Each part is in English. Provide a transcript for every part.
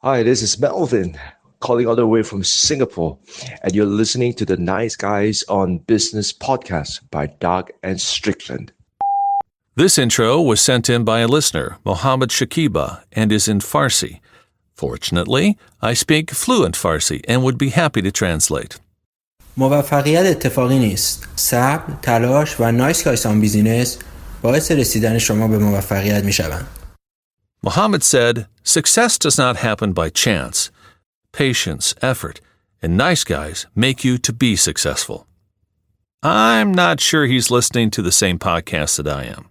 Hi, this is Melvin calling all the way from Singapore, and you're listening to the Nice Guys on Business podcast by Doug and Strickland. This intro was sent in by a listener, Mohammed Shakiba, and is in Farsi. Fortunately, I speak fluent Farsi and would be happy to translate. موفقیت اتفاقی نیست. صبر، تلاش و نایس گایز آن بیزینس باعث رسیدن شما به موفقیت میشوند. Mohammed said, success does not happen by chance. Patience, effort, and nice guys make you to be successful. I'm not sure he's listening to the same podcast that I am.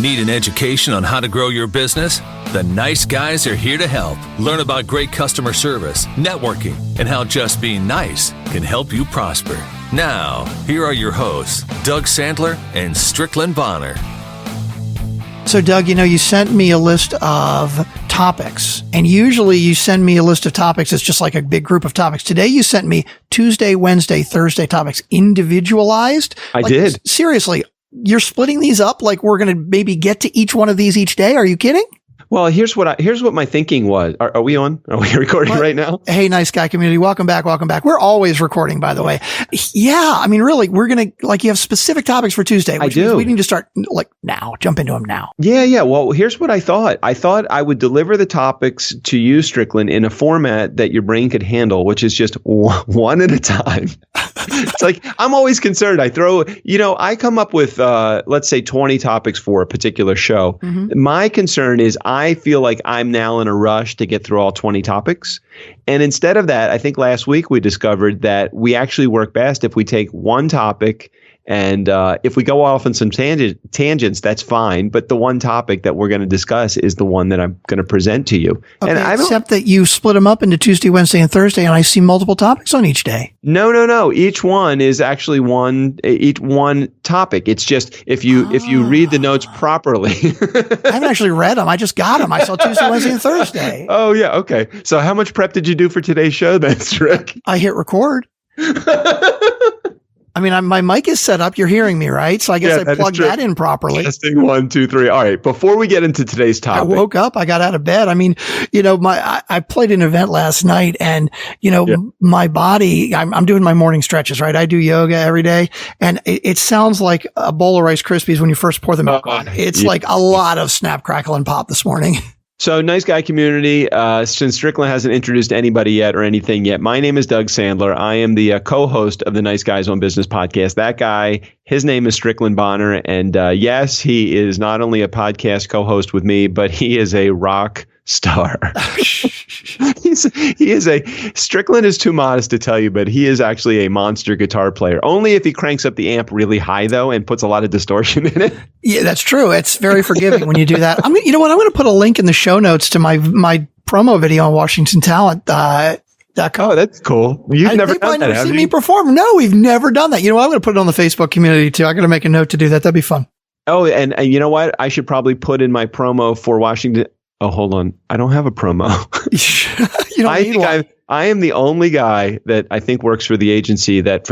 Need an education on how to grow your business? The Nice Guys are here to help. Learn about great customer service, networking, and how just being nice can help you prosper. Now, here are your hosts, Doug Sandler and Strickland Bonner. So, Doug, you sent me a list of topics, and usually you send me a list of topics. It's just like a big group of topics. Today, you sent me Tuesday, Wednesday, Thursday topics individualized. I did. Seriously, you're splitting these up like we're going to maybe get to each one of these each day? Are you kidding? Well, here's what my thinking was. Are we on? Are we recording right now? Hey, Nice Guy community. Welcome back. Welcome back. We're always recording, by the way. Yeah. I mean, really, we're going to, you have specific topics for Tuesday. Which means we need to start now, jump into them now. Yeah. Well, here's what I thought. I thought I would deliver the topics to you, Strickland, in a format that your brain could handle, which is just one at a time. It's like, I'm always concerned. I come up with, let's say 20 topics for a particular show. Mm-hmm. My concern is I feel like I'm now in a rush to get through all 20 topics. And instead of that, I think last week we discovered that we actually work best if we take one topic and if we go off on some tangents, that's fine. But the one topic that we're going to discuss is the one that I'm going to present to you. Okay, and except that you split them up into Tuesday, Wednesday, and Thursday, and I see multiple topics on each day. No. Each one is actually one topic. It's just if you read the notes properly. I haven't actually read them. I just got them. I saw Tuesday, Wednesday, and Thursday. Oh, yeah. Okay. So how much prep did you do for today's show then, Strick? I hit record. I mean, my mic is set up. You're hearing me, right? So I guess I plugged that in properly. Testing 1, 2, 3. All right. Before we get into today's topic, I woke up. I got out of bed. I mean, I played an event last night, and my body. I'm doing my morning stretches, right? I do yoga every day, and it sounds like a bowl of Rice Krispies when you first pour the milk on. It's like a lot of snap, crackle, and pop this morning. So, Nice Guy community, since Strickland hasn't introduced anybody yet or anything yet, my name is Doug Sandler. I am the co-host of the Nice Guys on Business podcast. That guy, his name is Strickland Bonner. And yes, he is not only a podcast co-host with me, but he is a rock star. Strickland is too modest to tell you, but he is actually a monster guitar player. Only if he cranks up the amp really high, though, and puts a lot of distortion in it. Yeah, that's true. It's very forgiving when you do that. You know what? I'm going to put a link in the show notes to my promo video on Washington Talent. Oh, that's cool. You've never done that, have you? Seen me perform? No, we've never done that. You know what? I'm going to put it on the Facebook community too. I'm going to make a note to do that. That'd be fun. Oh, and you know what? I should probably put in my promo for Washington. Oh, hold on. I don't have a promo. You don't need one. I am the only guy that I think works for the agency that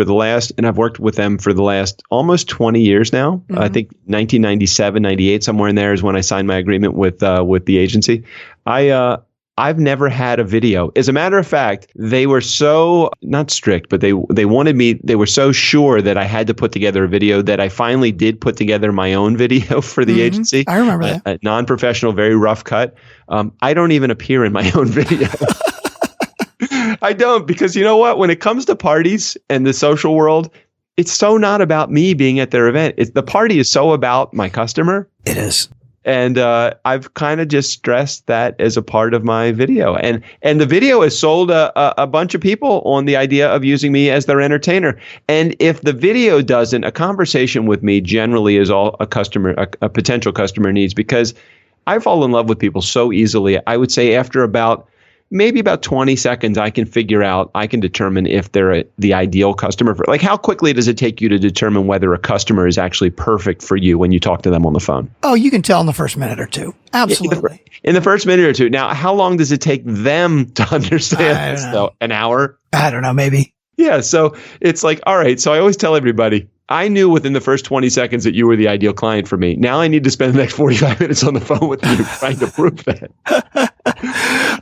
and I've worked with them for the last almost 20 years now. Mm-hmm. I think 1997, 98, somewhere in there is when I signed my agreement with the agency. I've never had a video. As a matter of fact, they were so not strict, but they wanted me. They were so sure that I had to put together a video that I finally did put together my own video for the agency. I remember that. A non-professional, very rough cut. I don't even appear in my own video. I don't, because you know what? When it comes to parties and the social world, it's so not about me being at their event. The party is so about my customer. It is. And I've kind of just stressed that as a part of my video. And the video has sold a bunch of people on the idea of using me as their entertainer. And if the video doesn't, a conversation with me generally is all a potential customer needs, because I fall in love with people so easily. I would say after maybe about 20 seconds, I can determine if they're the ideal customer. Like, how quickly does it take you to determine whether a customer is actually perfect for you when you talk to them on the phone? Oh, you can tell in the first minute or two. Absolutely. In the first minute or two. Now, how long does it take them to understand this, though? An hour? I don't know, maybe. Yeah. So it's like, all right. So I always tell everybody, I knew within the first 20 seconds that you were the ideal client for me. Now I need to spend the next 45 minutes on the phone with you trying to prove that.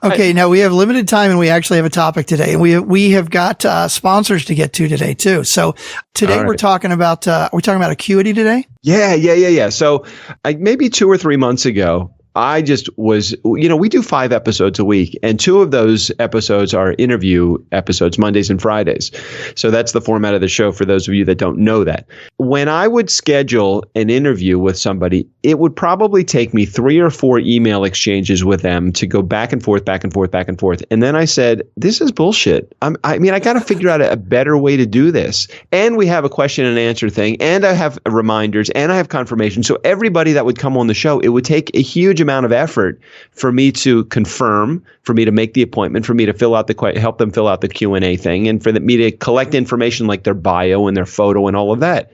Okay, now we have limited time and we actually have a topic today. And we have got sponsors to get to today too. So today we're talking about Acuity today? Yeah. So maybe 2 or 3 months ago, I just was, we do 5 episodes a week, and 2 of those episodes are interview episodes, Mondays and Fridays. So that's the format of the show for those of you that don't know that. When I would schedule an interview with somebody, it would probably take me 3 or 4 email exchanges with them to go back and forth. And then I said, this is bullshit. I got to figure out a better way to do this. And we have a question and answer thing, and I have reminders, and I have confirmation. So everybody that would come on the show, it would take a huge amount of effort for me to confirm, for me to make the appointment, for me to help them fill out the Q&A thing, and for me to collect information like their bio and their photo and all of that.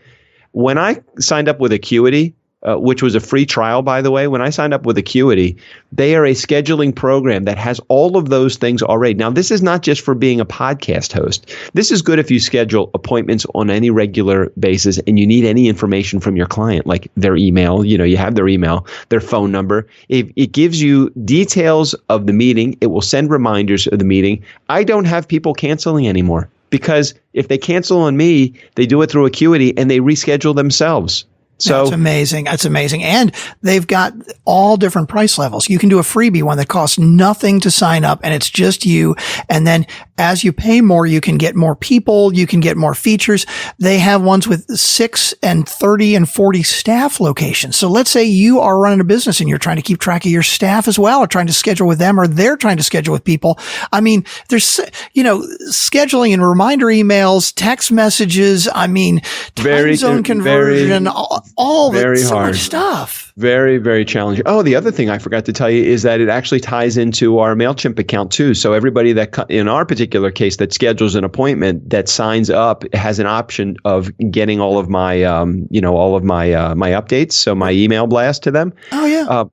When I signed up with Acuity, which was a free trial, by the way, when I signed up with Acuity, they are a scheduling program that has all of those things already. Now, this is not just for being a podcast host. This is good if you schedule appointments on any regular basis and you need any information from your client, like their email. You have their email, their phone number. It gives you details of the meeting. It will send reminders of the meeting. I don't have people canceling anymore, because if they cancel on me, they do it through Acuity and they reschedule themselves. So that's amazing. That's amazing. And they've got all different price levels. You can do a freebie one that costs nothing to sign up, and it's just you. And then as you pay more, you can get more people. You can get more features. They have ones with 6 and 30 and 40 staff locations. So let's say you are running a business and you're trying to keep track of your staff as well, or trying to schedule with them, or they're trying to schedule with people. I mean, there's, scheduling and reminder emails, text messages. I mean, time zone conversion, all very so hard much stuff. Very, very challenging. Oh, the other thing I forgot to tell you is that it actually ties into our MailChimp account too. So everybody that, in our particular case, that schedules an appointment, that signs up, has an option of getting all of my, my updates. So my email blast to them. Oh yeah.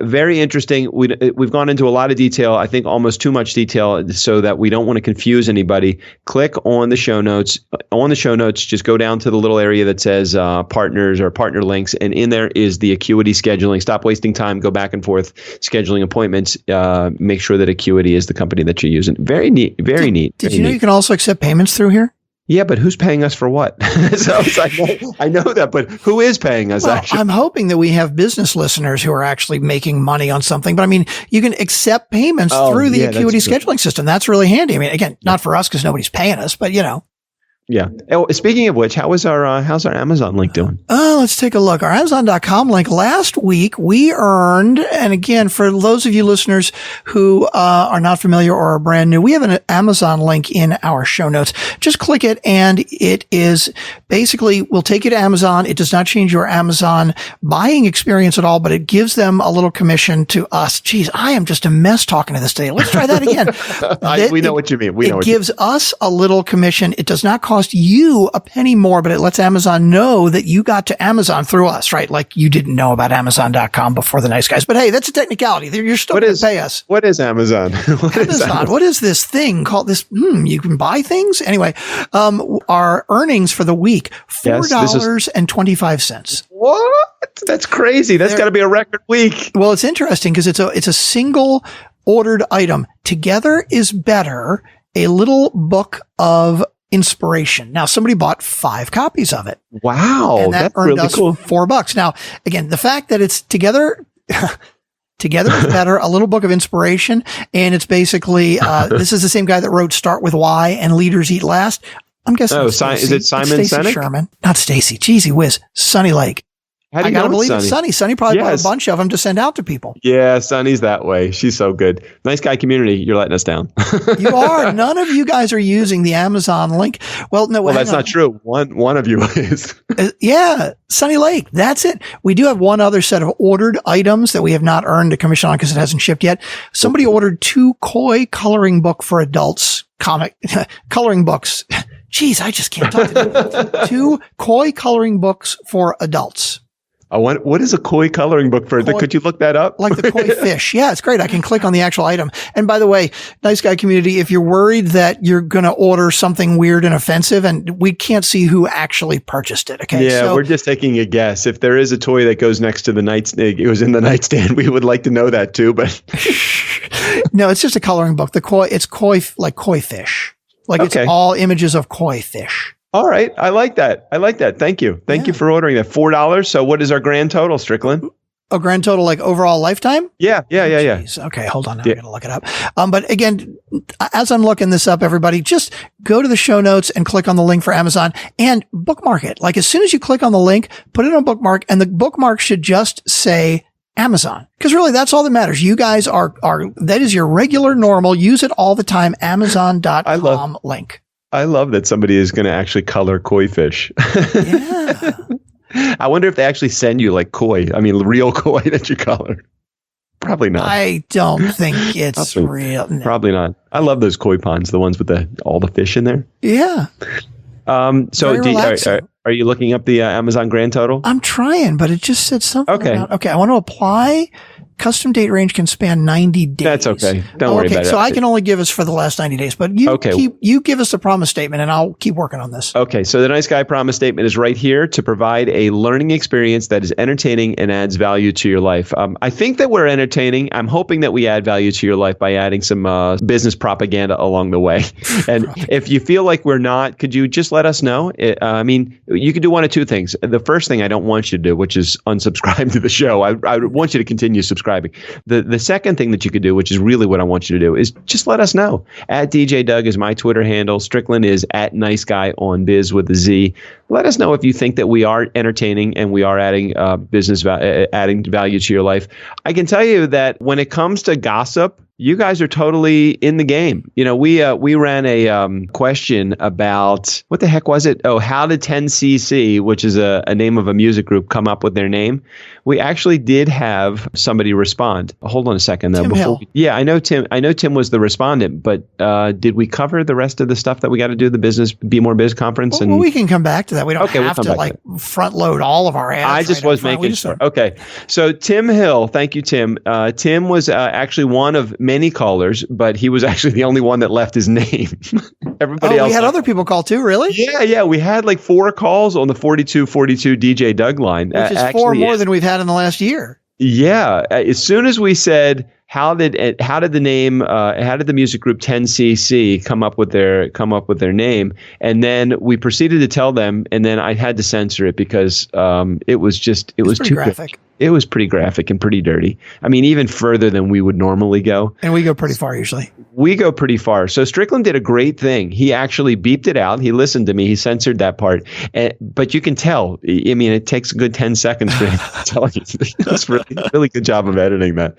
Very interesting. We've gone into a lot of detail, I think almost too much detail, so that we don't want to confuse anybody. Click on the show notes. On the show notes, just go down to the little area that says partners or partner links, and in there is the Acuity Scheduling. Stop wasting time. Go back and forth scheduling appointments. Make sure that Acuity is the company that you're using. Very neat. Very neat. Did you know you can also accept payments through here? Yeah, but who's paying us for what? So it's like, I know that, but who is paying us actually? I'm hoping that we have business listeners who are actually making money on something. But I mean, you can accept payments through the Acuity scheduling system. That's really handy. I mean, again, not for us because nobody's paying us, but Yeah. Oh, speaking of which, how's our Amazon link doing? Let's take a look. Our Amazon.com link last week, we earned, and again, for those of you listeners who are not familiar or are brand new, we have an Amazon link in our show notes. Just click it, and it is basically, we'll take you to Amazon. It does not change your Amazon buying experience at all, but it gives them a little commission to us. Geez, I am just a mess talking to this today. Let's try that again. We know what you mean. It gives us a little commission. It does not cost you a penny more, but it lets Amazon know that you got to Amazon through us, right? Like you didn't know about Amazon.com before the nice guys. But hey, that's a technicality. You're still going to pay us. What is Amazon? What is this thing called this? You can buy things? Anyway, our earnings for the week, $4.25. What? That's crazy. That's got to be a record week. Well, it's interesting because it's a single ordered item. Together is Better, a little book of inspiration. Now, somebody bought 5 copies of it. Wow. And that earned us $4. Now, again, the fact that it's Together is Better, a little book of inspiration. And it's basically, this is the same guy that wrote Start With Why and Leaders Eat Last. I'm guessing. Oh, is it Simon Sinek? Sherman. Not Stacy. Jeezy whiz. Sonny Lake. How do you I gotta believe Sonny? it's Sonny. Sonny probably bought a bunch of them to send out to people. Yeah, Sonny's that way. She's so good. Nice guy community. You're letting us down. You are. None of you guys are using the Amazon link. Well, no. Well, that's not true. One of you is. Yeah, Sonny Lake. That's it. We do have one other set of ordered items that we have not earned a commission on because it hasn't shipped yet. Somebody ordered 2 koi coloring book for adults comic coloring books. Jeez, I just can't talk. 2 koi coloring books for adults. What is a koi coloring book for? Could you look that up? Like the koi fish. Yeah, it's great. I can click on the actual item. And by the way, Nice Guy community, if you're worried that you're going to order something weird and offensive, and we can't see who actually purchased it. Okay. Yeah, we're just taking a guess. If there is a toy that goes next to the nightstand, it was in the nightstand, we would like to know that too. But no, it's just a coloring book. It's koi, like koi fish. Like it's all images of koi fish. All right. I like that. Thank you. Thank you for ordering that. $4. So what is our grand total, Strickland? A grand total, like overall lifetime? Yeah. Okay, hold on. I'm going to look it up. But again, as I'm looking this up, everybody, just go to the show notes and click on the link for Amazon and bookmark it. Like as soon as you click on the link, put it on bookmark, and the bookmark should just say Amazon. Because really, that's all that matters. You guys are that is your regular, normal, use it all the time, Amazon.com link. I love that somebody is going to actually color koi fish. Yeah. I wonder if they actually send you like koi. I mean, real koi that you color. Probably not. I don't think it's real. No. Probably not. I love those koi ponds, the ones with all the fish in there. Yeah. So are you looking up the Amazon grand total? I'm trying, but it just said something about, I want to apply. Custom date range can span 90 days. That's okay. Don't worry about it. So I can only give us for the last 90 days, but you give us a promise statement and I'll keep working on this. Okay. So the Nice Guy promise statement is right here to provide a learning experience that is entertaining and adds value to your life. I think that we're entertaining. I'm hoping that we add value to your life by adding some business propaganda along the way. And if you feel like we're not, could you just let us know? I mean, you could do one of two things. The first thing I don't want you to do, which is unsubscribe to the show. I want you to continue subscribing. The second thing that you could do, which is really what I want you to do, is just let us know. At DJ Doug is my Twitter handle. Strickland is at Nice Guy on Biz with a Z. Let us know if you think that we are entertaining and we are adding adding value to your life. I can tell you that when it comes to gossip, you guys are totally in the game. You know, we ran a question about, what the heck was it? Oh, how did 10cc, which is a name of a music group, come up with their name? We actually did have somebody respond. Hold on a second, though. Tim Hill. I know Tim was the respondent, but did we cover the rest of the stuff that we got to do, the business Be More Biz conference? Well, we can come back to that. We don't have to front load all of our ads. I just was making sure. Okay. So Tim Hill, thank you, Tim. Tim was actually one of many callers, but he was actually the only one that left his name. Everybody else. We had other people call too, really? Yeah. We had like 4 calls on the 4242 DJ Doug line. Which is 4 more than we've had in the last year. Yeah. As soon as we said, how did the music group 10cc come up with their name? And then we proceeded to tell them, and then I had to censor it because it was too graphic. Good. It was pretty graphic and pretty dirty. I mean, even further than we would normally go. And we go pretty far usually. We go pretty far. So Strickland did a great thing. He actually beeped it out. He listened to me. He censored that part. But you can tell. I mean, it takes a good 10 seconds for him to tell you. That's really good job of editing that.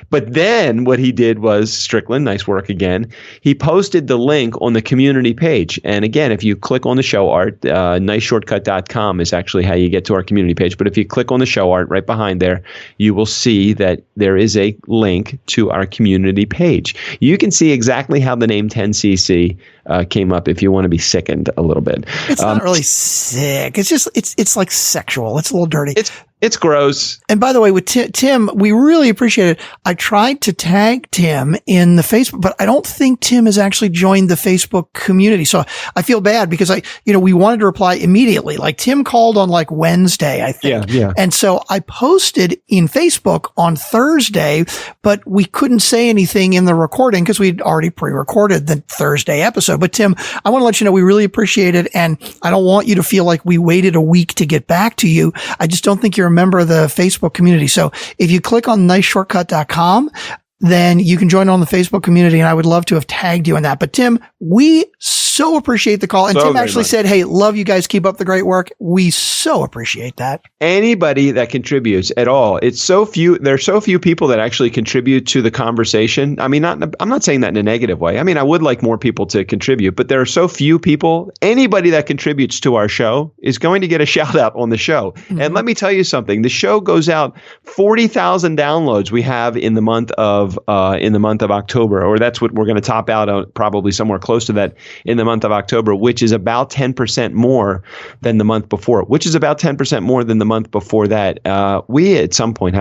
But then what he did was, Strickland, nice work again, he posted the link on the community page. And again, if you click on the show art, niceshortcut.com is actually how you get to our community page. But if you click on the show art right behind there, you will see that there is a link to our community page. You can see exactly how the name 10cc came up if you want to be sickened a little bit. It's not really sick. It's just, it's like sexual. It's a little dirty. It's gross. And by the way, with Tim, we really appreciate it. I tried to tag Tim in the Facebook, but I don't think Tim has actually joined the Facebook community. So I feel bad because we wanted to reply immediately. Like Tim called on like Wednesday, I think. Yeah. And so I posted in Facebook on Thursday, but we couldn't say anything in the recording because we'd already pre-recorded the Thursday episode. But Tim, I want to let you know we really appreciate it. And I don't want you to feel like we waited a week to get back to you. I just don't think you're a member of the Facebook community. So if you click on niceshortcut.com, then you can join on the Facebook community. And I would love to have tagged you in that. But Tim, we so appreciate the call. And Tim actually said, hey, love you guys. Keep up the great work. We so appreciate that. Anybody that contributes at all. It's so few. There's so few people that actually contribute to the conversation. I mean, I'm not saying that in a negative way. I mean, I would like more people to contribute, but there are so few people. Anybody that contributes to our show is going to get a shout out on the show. Mm-hmm. And let me tell you something. The show goes out 40,000 downloads we have in the month of October, or that's what we're going to top out on, probably somewhere close to that in the month of October, which is about 10% more than the month before, which is about 10% more than the month before that. We at some point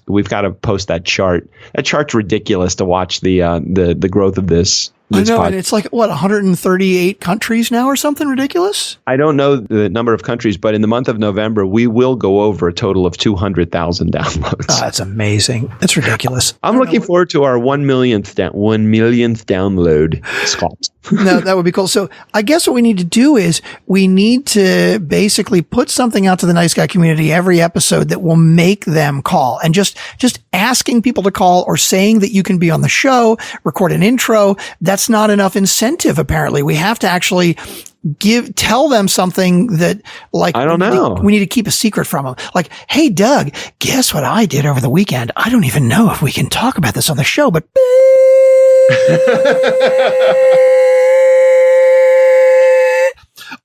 we've got to post that chart. That chart's ridiculous to watch the growth of this. I know, and it's like, what, 138 countries now or something ridiculous? I don't know the number of countries, but in the month of November, we will go over a total of 200,000 downloads. Oh, that's amazing. That's ridiculous. I'm looking forward to our 1 millionth download, Scott. No, that would be cool. So I guess what we need to do is we need to basically put something out to the Nice Guy community every episode that will make them call, and just asking people to call or saying that you can be on the show, record an intro. That's not enough incentive. Apparently we have to actually tell them something that, like, I don't know. We need to keep a secret from them. Like, hey, Doug, guess what I did over the weekend? I don't even know if we can talk about this on the show, but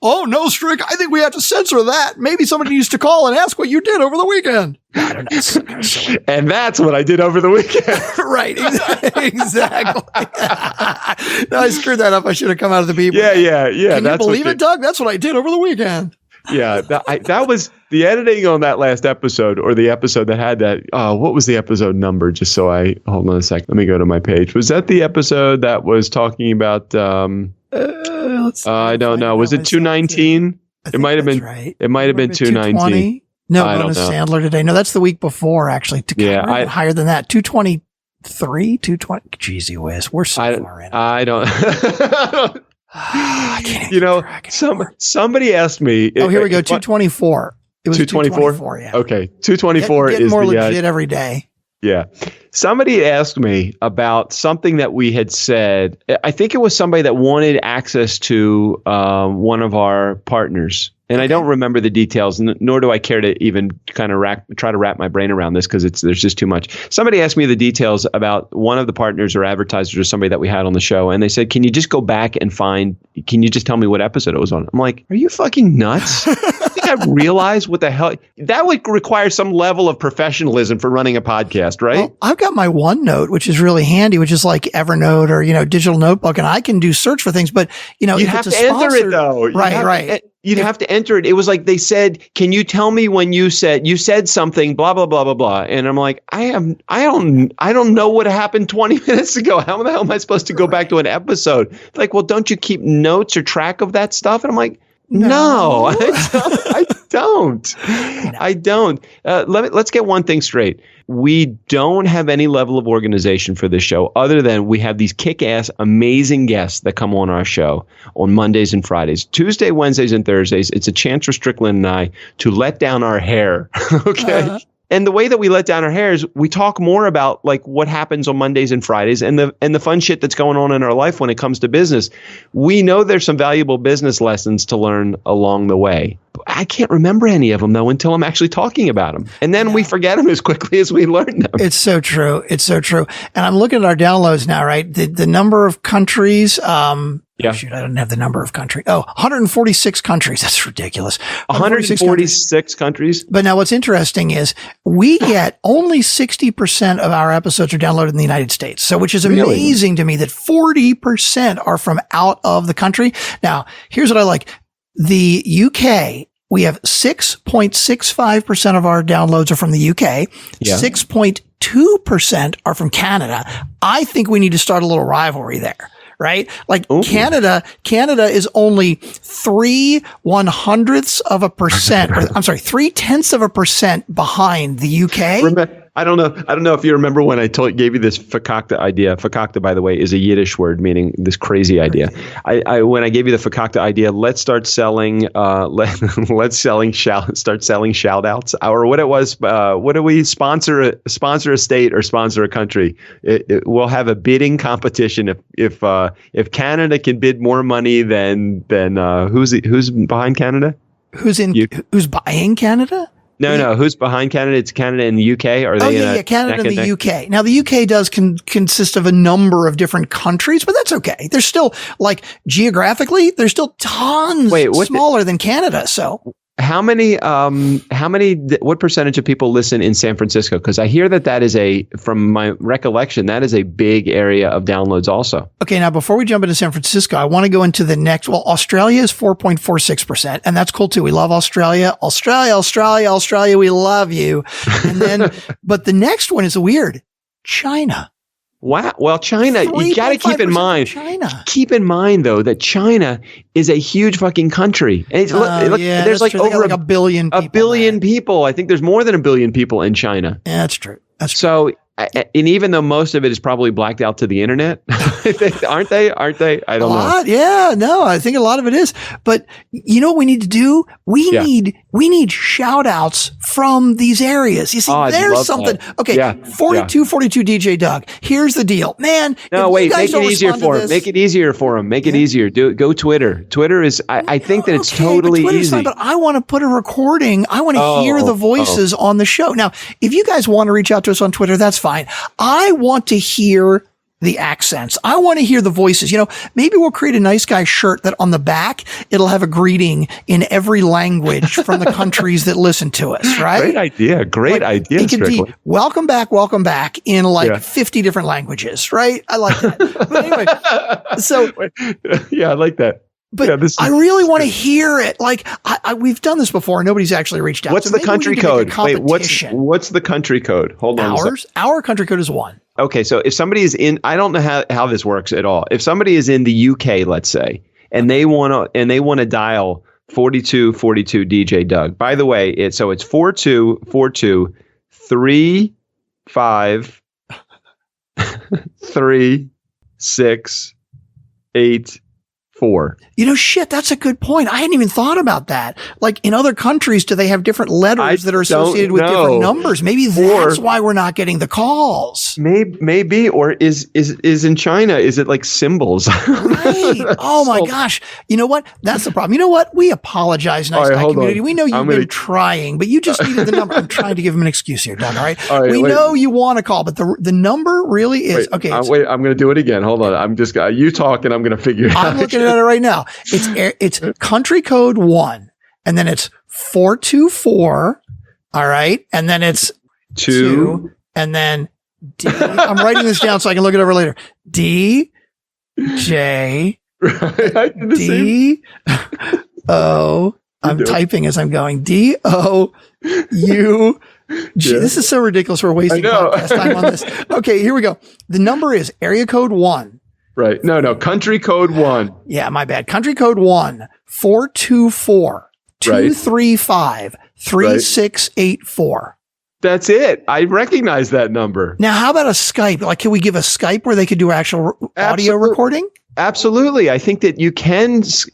oh no, Strick, I think we have to censor that. Maybe somebody needs to call and ask what you did over the weekend. I don't know. And that's what I did over the weekend. Right. Exactly. No, I screwed that up. I should have come out of the beep. Yeah. Can you believe it, Doug? That's what I did over the weekend. Yeah. That was the editing on that last episode, or the episode that had that. What was the episode number? Just so hold on a second. Let me go to my page. Was that the episode that was talking about, I don't know. Was it 219? It might have been. Right. It might have been 219. No, bonus Sandler today. No, that's the week before, actually. Higher than that. 223, 220. Jeezy whiz. We're so far in. I don't. Somebody asked me. Oh, here we go. 224. It was 224. Yeah. Okay. 224 getting is more legit every day. Yeah. Somebody asked me about something that we had said. I think it was somebody that wanted access to one of our partners. And I don't remember the details, nor do I care to even kind of try to wrap my brain around this, because there's just too much. Somebody asked me the details about one of the partners or advertisers or somebody that we had on the show. And they said, can you just go back and can you just tell me what episode it was on? I'm like, are you fucking nuts? I think I realize what the hell. That would require some level of professionalism for running a podcast, right? Well, I've got my OneNote, which is really handy, which is like Evernote or, digital notebook. And I can do search for things, but, you have to enter it though. Right. You'd have to enter it. It was like they said, "Can you tell me when you said something?" Blah blah blah blah blah. And I'm like, I don't know what happened 20 minutes ago. How the hell am I supposed to go back to an episode? Like, well, don't you keep notes or track of that stuff? And I'm like, no, I don't. I don't. Let's get one thing straight. We don't have any level of organization for this show other than we have these kick-ass, amazing guests that come on our show on Mondays and Fridays. Tuesday, Wednesdays, and Thursdays, it's a chance for Strickland and I to let down our hair, okay? And the way that we let down our hair is we talk more about like what happens on Mondays and Fridays and the fun shit that's going on in our life when it comes to business. We know there's some valuable business lessons to learn along the way. I can't remember any of them though until I'm actually talking about them. And then we forget them as quickly as we learn them. It's so true. It's so true. And I'm looking at our downloads now, right? The number of countries, shoot, I don't have the number of countries. 146 countries. That's ridiculous. 146 countries. But now what's interesting is we get only 60% of our episodes are downloaded in the United States. So, which is amazing to me that 40% are from out of the country. Now, here's what I like. The UK, we have 6.65% of our downloads are from the UK. Yeah. 6.2% are from Canada. I think we need to start a little rivalry there. Right? Like Canada is only 0.3% behind the UK. I don't know if you remember when I gave you this fakakta idea. Fakakta, by the way, is a Yiddish word meaning this crazy idea. When I gave you the fakakta idea, let's start selling start selling shout outs, or what it was. What do we sponsor a state or sponsor a country? We'll have a bidding competition. If Canada can bid more money than who's behind Canada? Who's buying Canada? No. Who's behind Canada? It's Canada and the UK. Are they? Canada and the UK. Now the UK does consist of a number of different countries, but that's okay. There's still geographically, there's still tons smaller than Canada. So what percentage of people listen in San Francisco? Because I hear that is from my recollection, that is a big area of downloads also. Okay. Now, before we jump into San Francisco, I want to go into the next. Well, Australia is 4.46%, and that's cool too. We love Australia. Australia. We love you. And then, but the next one is weird. China. Wow. Well, China, you got to keep in mind. Keep in mind, though, that China is a huge fucking country. And there's like over like a billion people. A billion people. I think there's more than a billion people in China. Yeah, that's true. So, and even though most of it is probably blacked out to the internet, aren't they? I don't know. Yeah, no, I think a lot of it is. But you know what we need to do? We need shout outs from these areas. You see, there's something. That. Okay, 4242 DJ Doug. Here's the deal. Man, no, wait, make it easier for him. Make it easier for him. Make it easier. Go Twitter. Twitter is, I think that it's totally easy. But I want to put a recording. I want to hear the voices on the show. Now, if you guys want to reach out to us on Twitter, that's fine. I want to hear the accents. I want to hear the voices. You know, maybe we'll create a nice guy shirt that on the back, it'll have a greeting in every language from the countries that listen to us, right? Great idea. It could be welcome back in like 50 different languages, right? I like that. But anyway, so. Yeah, I like that. But I really want to hear it. Like we've done this before. Nobody's actually reached out. What's the country code? Wait, what's the country code? Hold on. Our country code is 1. Okay, so if somebody is in, I don't know how this works at all. If somebody is in the UK, let's say, and they want to dial 4242 DJ Doug. By the way, it's 4242 35 3684. You know, shit, that's a good point. I hadn't even thought about that. Like in other countries, do they have different letters that are associated with different numbers? Maybe that's why we're not getting the calls. Maybe, or is in China, is it like symbols? Right. Oh my gosh. You know what? That's the problem. You know what? We apologize, nice guy community. We know you've been trying, but you just needed the number. I'm trying to give him an excuse here, Doug. All right. We know you want to call, but the number really is okay. I'm going to do it again. Hold on. I'm just you talk and I'm going to figure it out. I'm looking at it right now. It's country code 1, and then it's 424. All right. And then it's 2, and then D. I'm writing this down so I can look it over later. D, J, D, O. I'm typing as I'm going. D, O, U, G. This is so ridiculous. We're wasting podcast time on this. Okay, here we go. The number is area code 1. Right. No. Country code 1. Yeah, my bad. Country code 1, 424 235 3684. That's it. I recognize that number. Now, how about a Skype? Like, can we give a Skype where they could do actual audio recording? Absolutely. I think that you can leave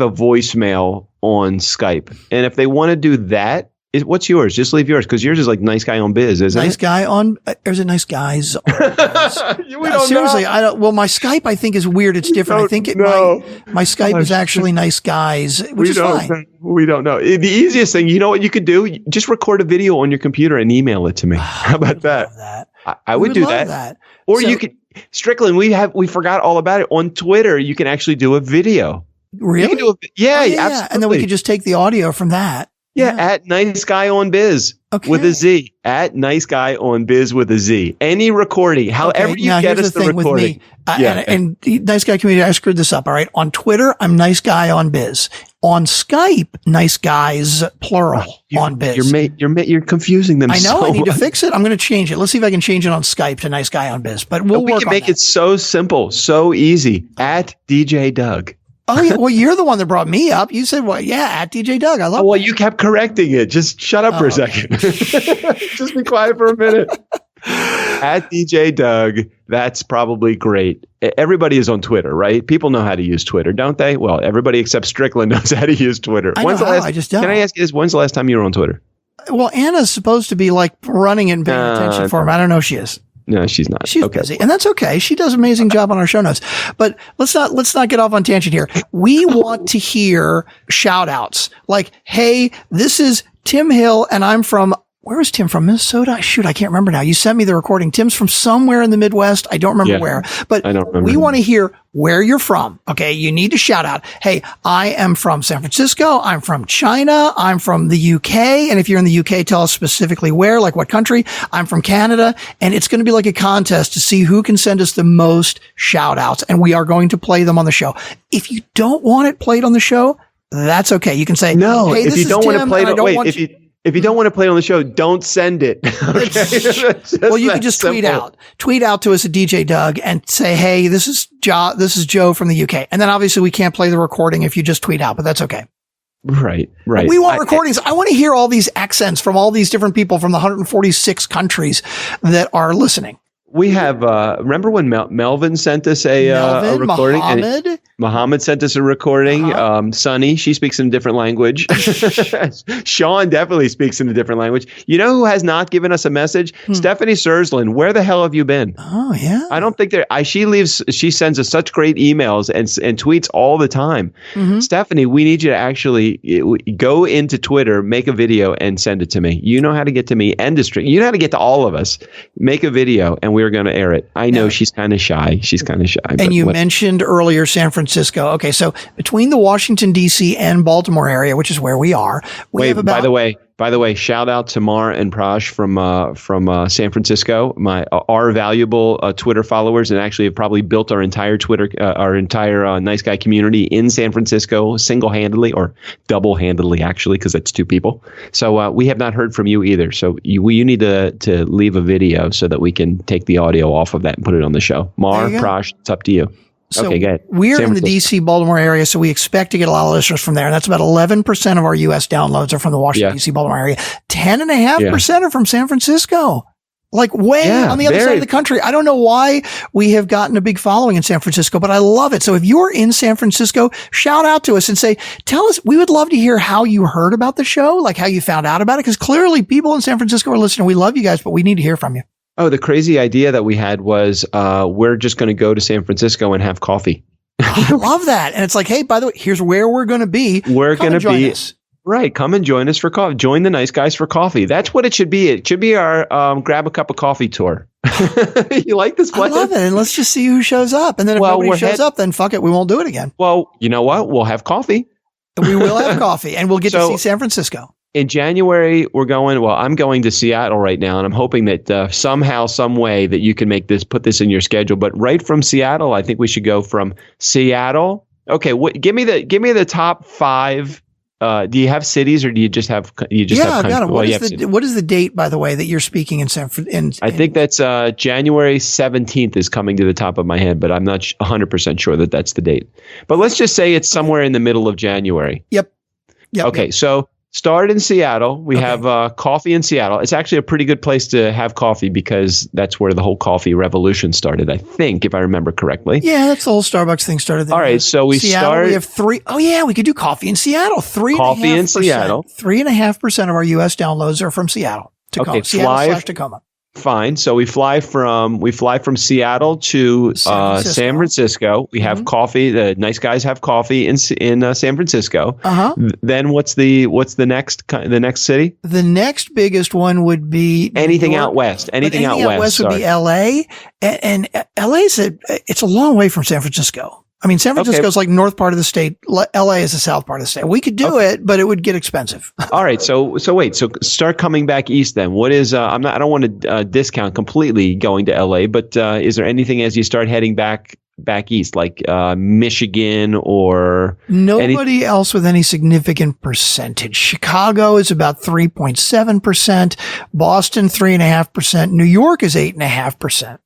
a voicemail on Skype. And if they want to do that, what's yours? Just leave yours, because yours is like nice guy on biz, isn't it? Nice guy on, there's a nice guys on biz. Seriously, I don't, well, my Skype I think is weird. It's different. I think my Skype is actually nice guys, which is fine. We don't know. The easiest thing, you know what you could do? Just record a video on your computer and email it to me. How about that? I would do that. Or you could, Strickland, we forgot all about it. On Twitter, you can actually do a video. Really? You can do absolutely. And then we could just take the audio from that. Yeah, at nice guy on biz with a Z. At nice guy on biz with a Z. Any recording, however you get us the recording. With me. And nice guy community, I screwed this up. All right. On Twitter, I'm nice guy on biz. On Skype, nice guys, plural, on biz. You're confusing them. I know. So I need to fix it. I'm going to change it. Let's see if I can change it on Skype to nice guy on biz. But we can make it so simple, so easy. At DJ Doug. Oh, yeah. Well, you're the one that brought me up. You said, well, yeah, at DJ Doug. I love Well, you kept correcting it. Just shut up for a second. Just be quiet for a minute. At DJ Doug, that's probably great. Everybody is on Twitter, right? People know how to use Twitter, don't they? Well, everybody except Strickland knows how to use Twitter. I just don't. Can I ask you this? When's the last time you were on Twitter? Well, Anna's supposed to be like running and paying attention for him. I don't know if she is. No, she's not. She's busy, and that's okay. She does an amazing job on our show notes. But let's not get off on tangent here. We want to hear shout outs like, hey, this is Tim Hill and I'm from where was Tim from? Minnesota? Shoot, I can't remember now. You sent me the recording. Tim's from somewhere in the Midwest. I don't remember where, but we want to hear where you're from. Okay. You need to shout out, hey, I am from San Francisco. I'm from China. I'm from the UK. And if you're in the UK, tell us specifically where, like what country. I'm from Canada. And it's going to be like a contest to see who can send us the most shout outs. And we are going to play them on the show. If you don't want it played on the show, that's okay. You can say, no, hey, if you don't want to play it, if you don't want to play on the show, don't send it. Okay? Well, you can just tweet out to us at DJ Doug and say, hey, this is Joe from the UK. And then obviously we can't play the recording if you just tweet out, but that's okay. Right. We want recordings. I want to hear all these accents from all these different people from the 146 countries that are listening. We have, remember when Melvin sent us a recording? Mohammed sent us a recording. Sunny, she speaks in a different language. Sean definitely speaks in a different language. You know who has not given us a message? Stephanie Sursland. Where the hell have you been? Oh, yeah. I don't think she sends us such great emails and tweets all the time. Stephanie, we need you to actually go into Twitter, make a video and send it to me. You know how to get to me and to Strick. You know how to get to all of us. Make a video and we're going to air it. I know she's kind of shy. And you mentioned earlier San Francisco. Okay, so between the Washington, D.C. and Baltimore area, which is where we are, by the way, shout out to Mar and Praj from San Francisco, our valuable Twitter followers, and actually have probably built our entire Nice Guy community in San Francisco single-handedly or double-handedly, actually, because that's two people. So we have not heard from you either. So you need to leave a video so that we can take the audio off of that and put it on the show. Mar, Praj, it's up to you. So okay, go ahead. We're in the DC, Baltimore area, so we expect to get a lot of listeners from there. And that's about 11% of our U.S. downloads are from the Washington, D.C., Baltimore area. 10.5% are from San Francisco. Like way on the other side of the country. I don't know why we have gotten a big following in San Francisco, but I love it. So if you're in San Francisco, shout out to us and say, tell us, we would love to hear how you heard about the show, like how you found out about it. Because clearly people in San Francisco are listening. We love you guys, but we need to hear from you. Oh, the crazy idea that we had was we're just going to go to San Francisco and have coffee. I love that. And it's like, hey, by the way, here's where we're going to be. We're going to be right. Come and join us for coffee. Join the Nice Guys for coffee. That's what it should be. It should be our grab a cup of coffee tour. You like this plan? I love it. And let's just see who shows up. And then if nobody shows up, then fuck it. We won't do it again. Well, you know what? We'll have coffee. We will have coffee and we'll get to see San Francisco. In January, I'm going to Seattle right now, and I'm hoping that somehow, some way that you can put this in your schedule. But right from Seattle, I think we should go from Seattle. Okay, give me the top 5. Do you have cities or do you just have have I've got it. What is the date, by the way, that you're speaking in San Francisco? I think that's January 17th is coming to the top of my head, but I'm not 100% sure that that's the date. But let's just say it's somewhere in the middle of January. Yep. Okay, so start in Seattle. We have coffee in Seattle. It's actually a pretty good place to have coffee because that's where the whole coffee revolution started, I think, if I remember correctly. Yeah, that's the whole Starbucks thing started there. All right, so we have 3. Oh, yeah, we could do coffee in Seattle. 3.5% of our U.S. downloads are from Seattle. Seattle/Tacoma. Fine. So we fly from Seattle to San Francisco. We have coffee. The Nice Guys have coffee in San Francisco. Then what's the next city? The next biggest one would be anything out west. Anything out west would be LA, and LA it's a long way from San Francisco. I mean, San Francisco is like north part of the state. LA is the south part of the state. We could do it, but it would get expensive. All right. So wait. So start coming back east then. What is? I don't want to discount completely going to LA, but is there anything as you start heading back east, like Michigan or nobody else with any significant percentage? Chicago is about 3.7%. Boston 3.5%. New York is 8.5%.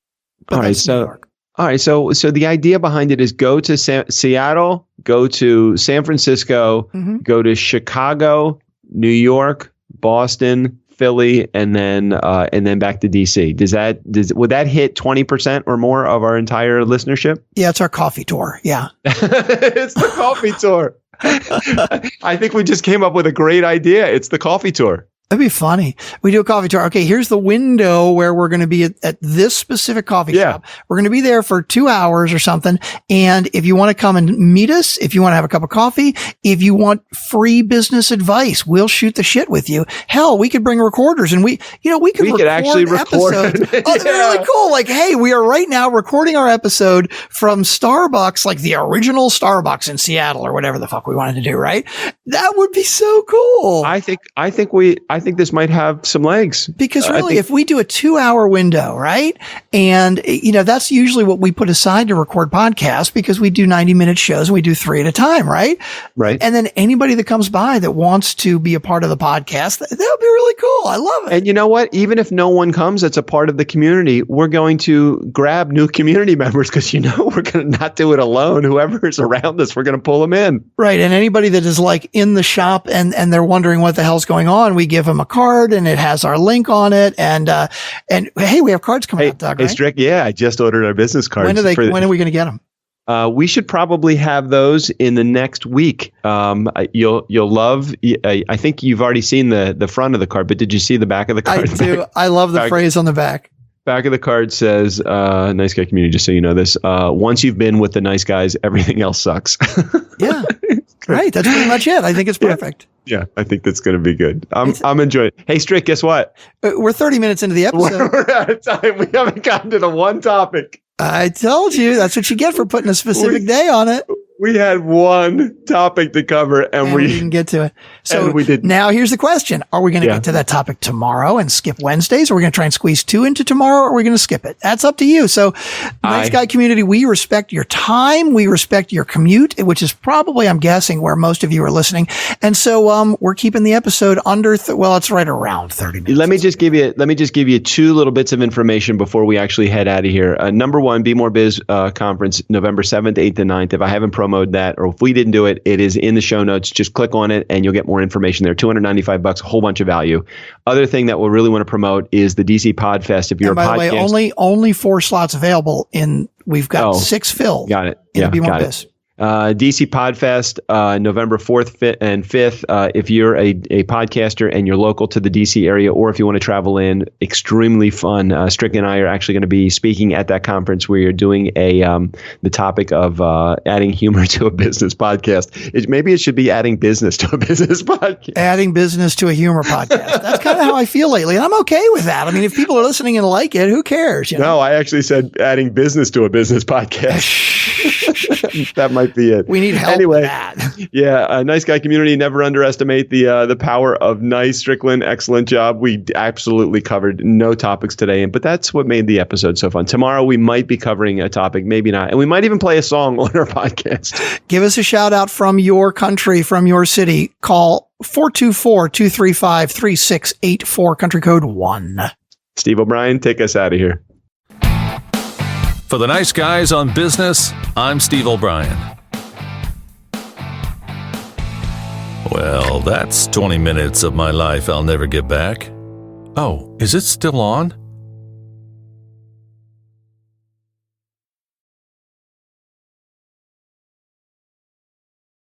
All right. So the idea behind it is go to Seattle, go to San Francisco, go to Chicago, New York, Boston, Philly, and then back to DC. Would that hit 20% or more of our entire listenership? Yeah, it's our coffee tour. Yeah. It's the coffee tour. I think we just came up with a great idea. It's the coffee tour. That'd be funny. We do a coffee tour. Okay, here's the window where we're going to be at this specific coffee shop. We're going to be there for 2 hours or something. And if you want to come and meet us, if you want to have a cup of coffee, if you want free business advice, we'll shoot the shit with you. Hell, we could bring recorders and we could actually record episodes. Oh, they're really cool. Like, hey, we are right now recording our episode from Starbucks, like the original Starbucks in Seattle or whatever the fuck we wanted to do, right? That would be so cool. I think this might have some legs. Because really, if we do a 2-hour window, right? And, that's usually what we put aside to record podcasts because we do 90-minute shows and we do 3 at a time, right? Right. And then anybody that comes by that wants to be a part of the podcast, that would be really cool. I love it. And you know what? Even if no one comes that's a part of the community, we're going to grab new community members because, we're going to not do it alone. Whoever's around us, we're going to pull them in. Right. And anybody that is like in the shop and they're wondering what the hell's going on, we give them a card and it has our link on it. And hey, we have cards coming out, Doug, right? Hey, Strick, yeah, I just ordered our business cards. When are we going to get them? We should probably have those in the next week. You'll love. I think you've already seen the front of the card, but did you see the back of the card? I do. I love the phrase on the back. Back of the card says, "Nice guy community." Just so you know this. Once you've been with the nice guys, everything else sucks. Yeah. Right. That's pretty much it. I think it's perfect. Yeah, I think that's going to be good. I'm enjoying it. Hey, Strick, guess what? We're 30 minutes into the episode. We're out of time. We haven't gotten to the one topic. I told you. That's what you get for putting a specific day on it. We had one topic to cover and we didn't get to it. So we didn't. Now here's the question. Are we going to get to that topic tomorrow and skip Wednesdays? Or are we going to try and squeeze 2 into tomorrow? Or are we going to skip it? That's up to you. So Nice Guy community, we respect your time. We respect your commute, which is probably, I'm guessing, where most of you are listening. And so, we're keeping the episode under, it's right around 30 minutes. Let me just give you 2 little bits of information before we actually head out of here. Number one, Be More Biz conference, November 7th, 8th, and 9th. If I haven't promoted that, or if we didn't do it, it is in the show notes. Just click on it and you'll get more information there. $295, a whole bunch of value. Other thing that we'll really want to promote is the DC Podfest. If you're and by the way, only 4 slots available we've got 6 filled. Got it. Yeah, got it. DC Podfest, November 4th, 5th, and 5th. If you're a podcaster and you're local to the DC area, or if you want to travel in, extremely fun. Strickland and I are actually going to be speaking at that conference where you're doing the topic of adding humor to a business podcast. Maybe it should be adding business to a business podcast. Adding business to a humor podcast. That's kind of how I feel lately. And I'm okay with that. I mean, if people are listening and like it, who cares? No, I actually said adding business to a business podcast. That might be it. We need help with that. Yeah, Nice Guy community, never underestimate the power of nice. Strickland, excellent job. We absolutely covered no topics today, but that's what made the episode so fun. Tomorrow we might be covering a topic, maybe not, and we might even play a song on our podcast. Give us a shout out from your country, from your city. Call 424-235-3684, country code 1. Steve O'Brien, take us out of here. For the Nice Guys on Business, I'm Steve O'Brien. Well, that's 20 minutes of my life I'll never get back. Oh, is it still on?